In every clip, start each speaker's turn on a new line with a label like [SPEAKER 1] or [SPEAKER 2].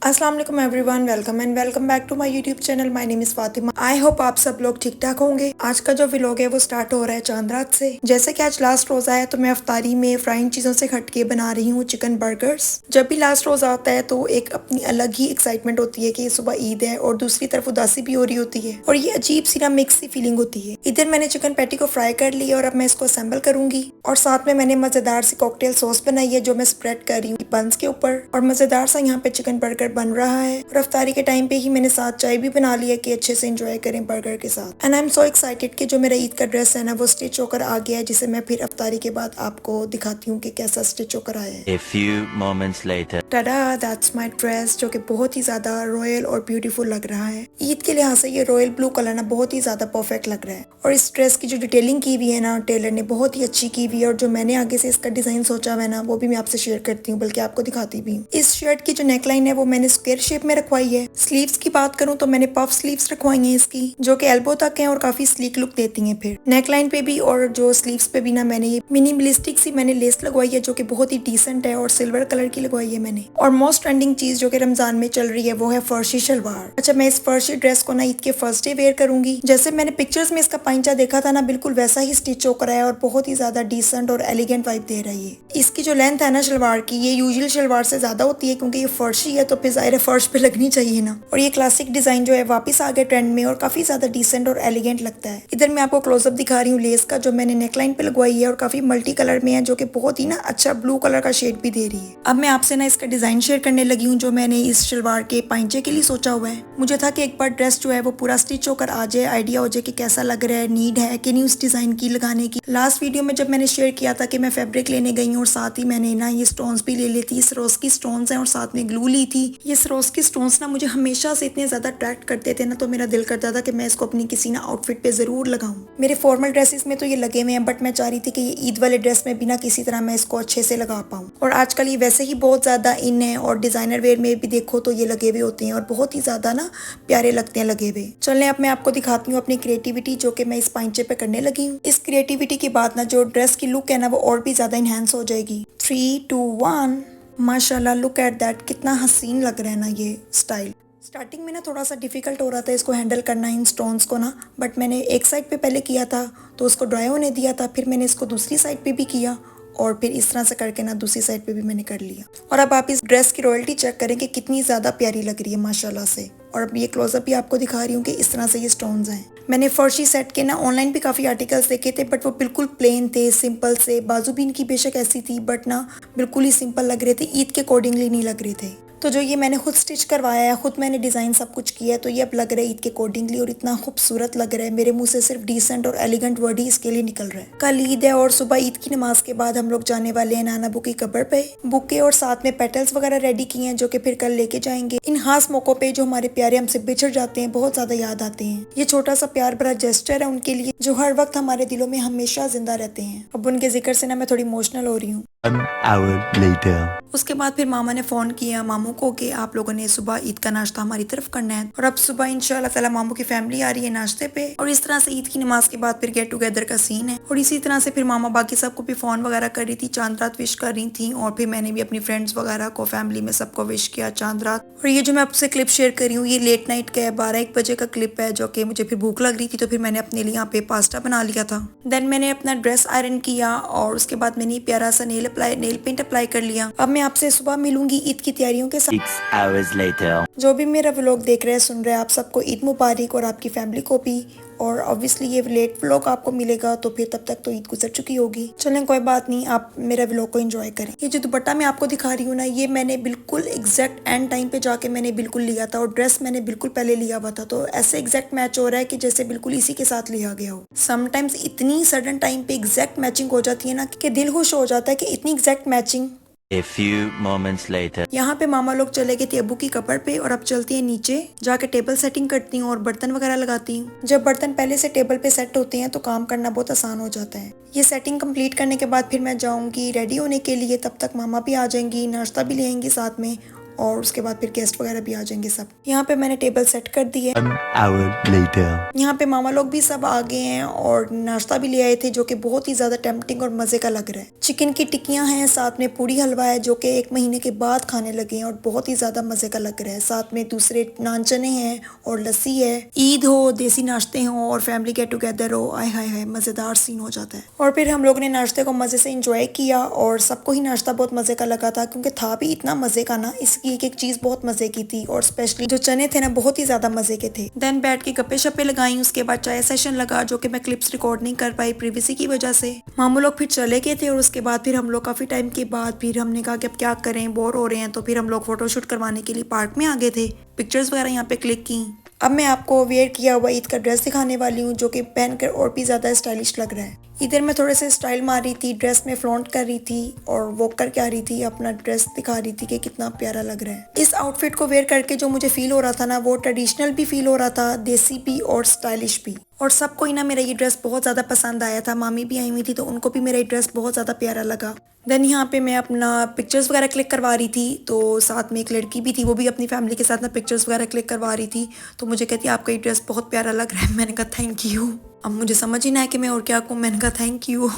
[SPEAKER 1] अस्सलाम वालेकुम everyone, welcome and welcome back to my YouTube channel. My name is Fatima. I hope आप सब लोग ठीक ठाक होंगे। आज का जो व्लॉग है वो स्टार्ट हो रहा है चांद रात से। जैसे कि आज लास्ट रोज़ा है तो मैं अफ्तारी में फ्राइंग चीज़ों से हटके बना रही हूँ चिकन बर्गर्स। जब भी लास्ट रोज़ा आता है तो एक अपनी अलग ही एक्साइटमेंट होती है कि सुबह ईद है और दूसरी तरफ उदासी भी हो रही होती है और ये अजीब सी ना मिक्स सी फीलिंग होती है। इधर मैंने चिकन पैटी को फ्राई कर लिया और अब मैं इसको असेंबल करूंगी और साथ में मैंने मज़ेदार सी कॉकटेल सॉस बनाई है जो मैं स्प्रेड कर रही हूँ बंस के ऊपर और मज़ेदार सा यहाँ पे चिकन बर्गर बन रहा है। और अफ्तारी के टाइम पे ही मैंने साथ चाय भी बना लिया कि अच्छे से एंजॉय करें बर्गर के साथ। And I am so excited कि जो मेरा ईद का ड्रेस है ना वो स्टिच होकर आ गया है, जिसे मैं फिर अफ्तारी के बाद आपको दिखाती हूँ कि कैसा स्टिच होकर आया है।
[SPEAKER 2] A few moments later.
[SPEAKER 1] Tada, that's my dress जो कि बहुत ही ज्यादा रॉयल और ब्यूटीफुल लग रहा है। ईद के लिहाज से ये रॉयल ब्लू कलर ना बहुत ही ज्यादा परफेक्ट लग रहा है और इस ड्रेस की जो डिटेलिंग की हुई है ना टेलर ने बहुत ही अच्छी की हुई है और जो मैंने आगे से इसका डिजाइन सोचा हुआ है ना वो भी मैं आपसे शेयर करती हूँ, बल्कि आपको दिखाती भी हूँ। इस शर्ट की जो नेकलाइन है वो मैंने स्क्वायर शेप में रखवाई है। स्लीव्स की बात करूँ तो मैंने पफ स्लीव्स रखवाई है इसकी, जो कि एल्बो तक है और काफी स्लीक लुक देती हैं। फिर नेकलाइन पे भी और जो स्लीव्स पे भी ना मैंने ये मिनिमलिस्टिक सी मैंने लेस लगवाई है जो कि बहुत ही डिसेंट है और सिल्वर कलर की लगवाई है मैंने। और मोस्ट ट्रेंडिंग चीज जो कि रमजान में चल रही है वो है फर्शी शलवार। अच्छा, मैं इस फर्शी ड्रेस को ना ईद के फर्स्ट डे वेयर करूंगी। जैसे मैंने पिक्चर्स में इसका पाइंचा देखा था ना बिल्कुल वैसा ही स्टिच होकर है और बहुत ही ज्यादा डिसेंट और एलिगेंट वाइब दे रही है। इसकी जो लेंथ है ना शलवार की ये यूजुअल शलवार से ज्यादा होती है क्योंकि ये फर्शी है तो फिर जाहिर फर्श पे लगनी चाहिए ना। और ये क्लासिक डिजाइन जो है वापस आ गया ट्रेंड में और काफी ज्यादा डिसेंट और एलिगेंट लगता है। इधर मैं आपको क्लोजअप दिखा रही हूँ लेस का जो मैंने नेकलाइन पे लगवाई है और काफी मल्टी कलर में है जो कि बहुत ही ना अच्छा ब्लू कलर का शेड भी दे रही है। अब मैं आपसे ना इसका डिजाइन शेयर करने लगी हूँ जो मैंने इस शलवार के पाइंचे के लिए सोचा हुआ है। मुझे था कि एक बार ड्रेस जो है वो पूरा स्टिच होकर आ जाए, आइडिया हो जाए कि कैसा लग रहा है, नीड है कि नहीं उस डिजाइन की लगाने की। लास्ट वीडियो में जब मैंने शेयर किया था कि मैं फैब्रिक लेने गई हूँ और साथ ही मैंने ना ये स्टोन्स भी ले ली थी। सरोस्की स्टोन्स हैं और साथ में ग्लू ली थी। ये सरोस्की स्टोन्स ना मुझे हमेशा से इतने ज्यादा अट्रैक्ट करते थे ना तो मेरा दिल करता था कि मैं इसको अपनी किसी ना आउटफिट पे जरूर लगाऊं। मेरे फॉर्मल ड्रेसेस में तो ये लगे हुए हैं बट मैं चाह रही थी कि ये ईद वाले ड्रेस में बिना किसी तरह मैं इसको अच्छे से लगा पाऊं। और आजकल ये वैसे ही बहुत ज्यादा इन है और डिजाइनर वेयर में भी देखो तो ये लगे हुए होते हैं और बहुत ही ज्यादा ना प्यारे लगते हैं लगे हुए। चलने अब मैं आपको दिखाती हूँ अपनी क्रिएटिविटी जो कि मैं इस पाइंचे पे करने लगी हूँ। इस क्रिएटिविटी के बाद ना जो ड्रेस की लुक है ना वो और भी ज्यादा इनहेंस हो जाएगी। 3, 2, 1 माशाल्लाह, लुक एट दैट, कितना हसीन लग रहा है ना ये स्टाइल। स्टार्टिंग में ना थोड़ा सा डिफिकल्ट हो रहा था इसको हैंडल करना इन स्टोन्स को ना, बट मैंने एक साइड पे पहले किया था तो उसको ड्राई होने दिया था, फिर मैंने इसको दूसरी साइड पे भी किया और फिर इस तरह से करके ना दूसरी साइड पे भी मैंने कर लिया। और अब आप इस ड्रेस की रॉयल्टी चेक करें कि कितनी ज़्यादा प्यारी लग रही है माशाल्लाह से। और अब ये क्लोजअप भी आपको दिखा रही हूँ कि इस तरह से ये स्टोन्स हैं। मैंने फर्शी सेट के ना ऑनलाइन भी काफ़ी आर्टिकल्स देखे थे बट वो बिल्कुल प्लेन थे, सिंपल से। बाजू भी इनकी बेशक ऐसी थी बट ना बिल्कुल ही सिंपल लग रहे थे, ईद के अकॉर्डिंगली नहीं लग रहे थे। तो जो ये मैंने खुद स्टिच करवाया है, खुद मैंने डिज़ाइन सब कुछ किया है तो ये अब लग रहा है ईद के अकॉर्डिंगली और इतना खूबसूरत लग रहा है। मेरे मुंह से सिर्फ डिसेंट और एलिगेंट वर्ड ही इसके लिए निकल रहा है। कल ईद है और सुबह ईद की नमाज के बाद हम लोग जाने वाले हैं नाना बू की कब्र पे। बुके और साथ में पेटल्स वगैरह रेडी किए हैं जो कि फिर कल लेके जाएंगे। इन खास मौकों पे जो हमारे प्यारे हमसे बिछड़ जाते हैं बहुत ज्यादा याद आते हैं। ये छोटा सा प्यार भरा जेस्चर है उनके लिए जो हर वक्त हमारे दिलों में हमेशा जिंदा रहते हैं। अब उनके जिक्र से ना मैं थोड़ी इमोशनल हो रही हूँ।
[SPEAKER 2] 1 hour later.
[SPEAKER 1] उसके बाद फिर मामा ने फ़ोन किया मामू को कि आप लोगों ने सुबह ईद का नाश्ता हमारी तरफ करना है और अब सुबह इंशाल्लाह ताला मामू की फैमिली आ रही है नाश्ते पे। और इस तरह से ईद की नमाज के बाद फिर गेट टुगेदर का सीन है। और इसी तरह से फिर मामा बाकी सबको भी फ़ोन वगैरह कर रही थी, चांद रात विश कर रही थी और फिर मैंने भी अपनी फ्रेंड्स वगैरह को फैमिली में सबको विश किया चांद रात। और ये जो मैं आपसे क्लिप शेयर कर रही हूँ ये लेट नाइट का है, 12-1 बजे का क्लिप है जो कि मुझे फिर भूख लग रही थी तो फिर मैंने अपने लिए यहाँ पे पास्ता बना लिया था। देन मैंने अपना ड्रेस आयरन किया और उसके बाद मैंने प्यारा सा नेल पेंट अप्लाई कर लिया। अब मैं आपसे सुबह मिलूंगी ईद की तैयारियों के साथ।
[SPEAKER 2] 6 hours later.
[SPEAKER 1] जो भी मेरा व्लॉग देख रहे हैं सुन रहे हैं आप सबको ईद मुबारक और आपकी फैमिली को भी। और ऑब्वियसली ये लेट व्लॉग आपको मिलेगा तो फिर तब तक तो ईद गुजर चुकी होगी। चलें कोई बात नहीं, आप मेरा व्लॉग को एंजॉय करें। ये जो दुपट्टा मैं आपको दिखा रही हूँ ना ये मैंने बिल्कुल एग्जैक्ट एंड टाइम पे जाके मैंने बिल्कुल लिया था और ड्रेस मैंने बिल्कुल पहले लिया हुआ था तो ऐसे एग्जैक्ट मैच हो रहा है कि जैसे बिल्कुल इसी के साथ लिया गया हो। समटाइम्स इतनी सडन टाइम पे एग्जैक्ट मैचिंग हो जाती है ना कि दिल खुश हो जाता है कि इतनी exact matching.
[SPEAKER 2] A few moments later.
[SPEAKER 1] यहाँ पे मामा लोग चले गए थे अबू की कब्र पे और अब चलती है नीचे जाके टेबल सेटिंग करती हूँ और बर्तन वगैरह लगाती हूँ। जब बर्तन पहले से टेबल पे सेट होते हैं तो काम करना बहुत आसान हो जाता है। ये सेटिंग कंप्लीट करने के बाद फिर मैं जाऊंगी रेडी होने के लिए, तब तक मामा भी आ जाएंगी, नाश्ता भी ले आएंगी साथ में और उसके बाद फिर गेस्ट वगैरह भी आ जाएंगे सब। यहाँ पे मैंने टेबल सेट कर दी है।
[SPEAKER 2] 1 hour later.
[SPEAKER 1] यहाँ पे मामा लोग भी सब आ गए हैं और नाश्ता भी ले आए थे जो कि बहुत ही ज्यादा टेम्पटिंग और मजे का लग रहा है। चिकन की टिक्कियां हैं, साथ में पूड़ी हलवा है जो कि 1 महीने के बाद खाने लगे हैं और बहुत ही ज्यादा मजे का लग रहा है। साथ में दूसरे नान चने हैं और लस्सी है। ईद हो, देसी नाश्ते हो और फैमिली गेट टुगेदर हो, आय हाय हाय मजेदार सीन हो जाता है। और फिर हम लोग ने नाश्ते को मजे से एंजॉय किया और सबको ही नाश्ता बहुत मजे का लगा था क्योंकि था भी इतना मजे का ना, इसकी एक एक चीज बहुत मजे की थी और स्पेशली जो चने थे ना बहुत ही ज्यादा मजे के थे। देन बैठ के गप्पे शप्पे लगाई, उसके बाद चाय सेशन लगा जो कि मैं क्लिप्स रिकॉर्ड नहीं कर पाई प्रीवियसी की वजह से। मामू लोग फिर चले गए थे और उसके बाद फिर हम लोग काफी टाइम के बाद फिर हमने कहा कि अब क्या करें, बोर हो रहे हैं, तो फिर हम लोग फोटोशूट करवाने के लिए पार्क में आ गए थे। पिक्चर्स वगैरह यहाँ पे क्लिक की। अब मैं आपको वेयर किया हुआ ईद का ड्रेस दिखाने वाली हूँ जो कि पहनकर और भी ज्यादा स्टाइलिश लग रहा है। इधर मैं थोड़े से स्टाइल मार रही थी, ड्रेस में फ्लॉन्ट कर रही थी और वॉक करके आ रही थी, अपना ड्रेस दिखा रही थी कि कितना प्यारा लग रहा है। इस आउटफिट को वेयर करके जो मुझे फील हो रहा था ना, वो ट्रेडिशनल भी फील हो रहा था, देसी भी और स्टाइलिश भी। और सबको ही ना मेरा ये ड्रेस बहुत ज्यादा पसंद आया था। मामी भी आई हुई थी तो उनको भी मेरा ये ड्रेस बहुत ज्यादा प्यारा लगा। देन यहाँ पे मैं अपना पिक्चर्स वगैरह क्लिक करवा रही थी, तो साथ में एक लड़की भी थी, वो भी अपनी फैमिली के साथ ना पिक्चर्स वगैरह क्लिक करवा रही थी। तो मुझे कहती है आपका ये ड्रेस बहुत प्यारा लग रहा है। मैंने कहा थैंक यू। अब मुझे समझ ही ना है कि मैं और क्या कहूँ, मैंने कहा थैंक यू।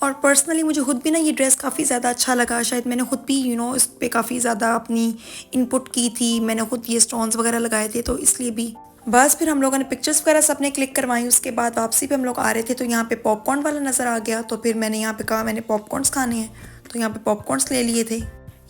[SPEAKER 1] और पर्सनली मुझे खुद भी ना ये ड्रेस काफ़ी ज़्यादा अच्छा लगा। शायद मैंने खुद भी इस पे काफ़ी ज़्यादा अपनी इनपुट की थी, मैंने खुद ये स्टोन्स वगैरह लगाए थे, तो इसलिए भी। बस फिर हम लोगों ने पिक्चर्स वगैरह सबने क्लिक करवाई। उसके बाद वापसी पे हम लोग आ रहे थे तो यहाँ पे पॉपकॉर्न वाला नज़र आ गया, तो फिर मैंने यहाँ पे कहा मैंने पॉपकॉर्न्स खाने हैं, तो यहाँ पे पॉपकॉर्न्स ले लिए थे।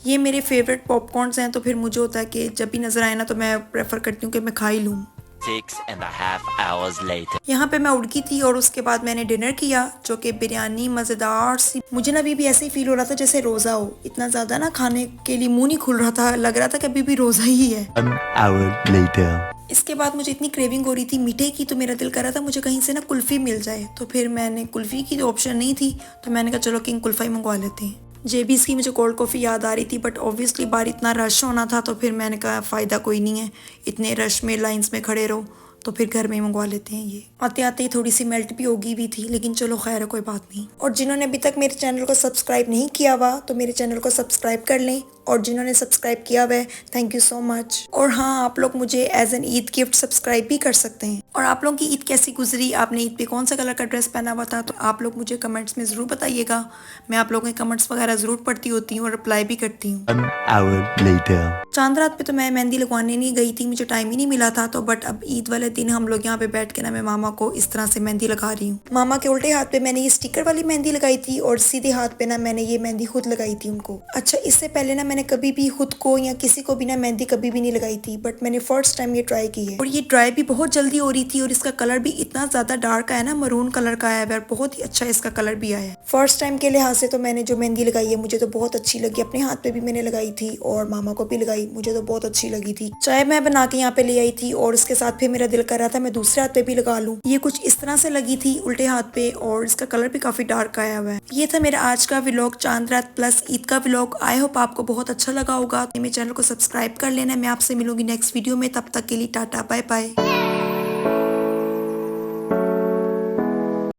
[SPEAKER 1] ये मेरे फेवरेट पॉपकॉर्न्स हैं, तो फिर मुझे होता है कि जब भी नज़र आए ना तो मैं प्रेफर करती हूँ कि मैं खा ही लूँ।
[SPEAKER 2] 6.5 hours later.
[SPEAKER 1] यहाँ पे मैं उठ गई थी और उसके बाद मैंने डिनर किया जो कि बिरयानी मज़ेदार सी। मुझे ना अभी भी ऐसे ही फील हो रहा था जैसे रोज़ा हो, इतना ज़्यादा ना खाने के लिए मुंह नहीं खुल रहा था, लग रहा था कि अभी भी रोज़ा ही है।
[SPEAKER 2] 1 hour later.
[SPEAKER 1] इसके बाद मुझे इतनी क्रेविंग हो रही थी मीठे की, तो मेरा दिल कर रहा था मुझे कहीं से ना कुल्फ़ी मिल जाए। तो फिर मैंने कुल्फ़ी की ऑप्शन नहीं थी तो मैंने कहा चलो किंग कुल्फ़ा ही मंगवा लेते हैं। जेबीज़ की मुझे कोल्ड कॉफ़ी याद आ रही थी, बट ऑब्वियसली बाहर इतना रश होना था तो फिर मैंने कहा फ़ायदा कोई नहीं है, इतने रश में लाइंस में खड़े रहो, तो फिर घर में ही मंगवा लेते हैं। ये आते आते ही थोड़ी सी मेल्ट भी होगी भी थी, लेकिन चलो खैर है, कोई बात नहीं। और जिन्होंने अभी तक मेरे चैनल को सब्सक्राइब नहीं किया हुआ तो मेरे चैनल को सब्सक्राइब कर लें, और जिन्होंने सब्सक्राइब किया हुआ है थैंक यू सो मच। और हाँ, आप लोग मुझे as an Eid gift subscribe भी कर सकते हैं। और आप लोगों की ईद कैसी गुजरी, आपने ईद पे कौन सा कलर का ड्रेस पहना हुआ था, तो आप लोग मुझे कमेंट्स में ज़रूर बताइएगा। मैं आप लोगों के कमेंट्स वगैरह ज़रूर पढ़ती होती हूँ और रिप्लाई भी करती हूँ।
[SPEAKER 2] 1 hour later.
[SPEAKER 1] चांद रात पे तो मैं मेहंदी लगवाने नहीं गई थी, मुझे टाइम ही नहीं मिला था, तो बट अब ईद वाले दिन हम लोग यहाँ पे बैठ के ना मैं मामा को इस तरह से मेहंदी लगा रही हूँ। मामा के उल्टे हाथ पे मैंने ये स्टिकर वाली मेहंदी लगाई थी और सीधे हाथ पे ना मैंने ये मेहंदी खुद लगाई थी उनको। अच्छा, इससे पहले ना मैंने कभी भी खुद को या किसी को भी ना मेहंदी कभी भी नहीं लगाई थी, बट मैंने फर्स्ट टाइम ये ट्राई की है और ये ड्राई भी बहुत जल्दी हो रही थी और इसका कलर भी इतना ज्यादा डार्क आया ना, मरून कलर का आया है, बहुत ही अच्छा इसका कलर भी आया है। फर्स्ट टाइम के लिहाज से तो मैंने जो मेहंदी लगाई है मुझे तो बहुत अच्छी लगी, अपने हाथ पे भी मैंने लगाई थी और मामा को भी लगाई, मुझे तो बहुत अच्छी लगी थी। चाय मैं बना के यहाँ पे ले आई थी और उसके साथ फिर मेरा दिल कर रहा था मैं दूसरे हाथ पे भी लगा लूँ। ये कुछ इस तरह से लगी थी उल्टे हाथ पे और इसका कलर भी काफी डार्क आया हुआ है। ये था मेरा आज का व्लॉग, चांद रात प्लस ईद का व्लॉग। आई होप आपको बहुत अच्छा लगा होगा। मेरे चैनल को सब्सक्राइब कर लेना। मैं आपसे मिलूंगी नेक्स्ट वीडियो में, तब तक के लिए टाटा बाय बाय।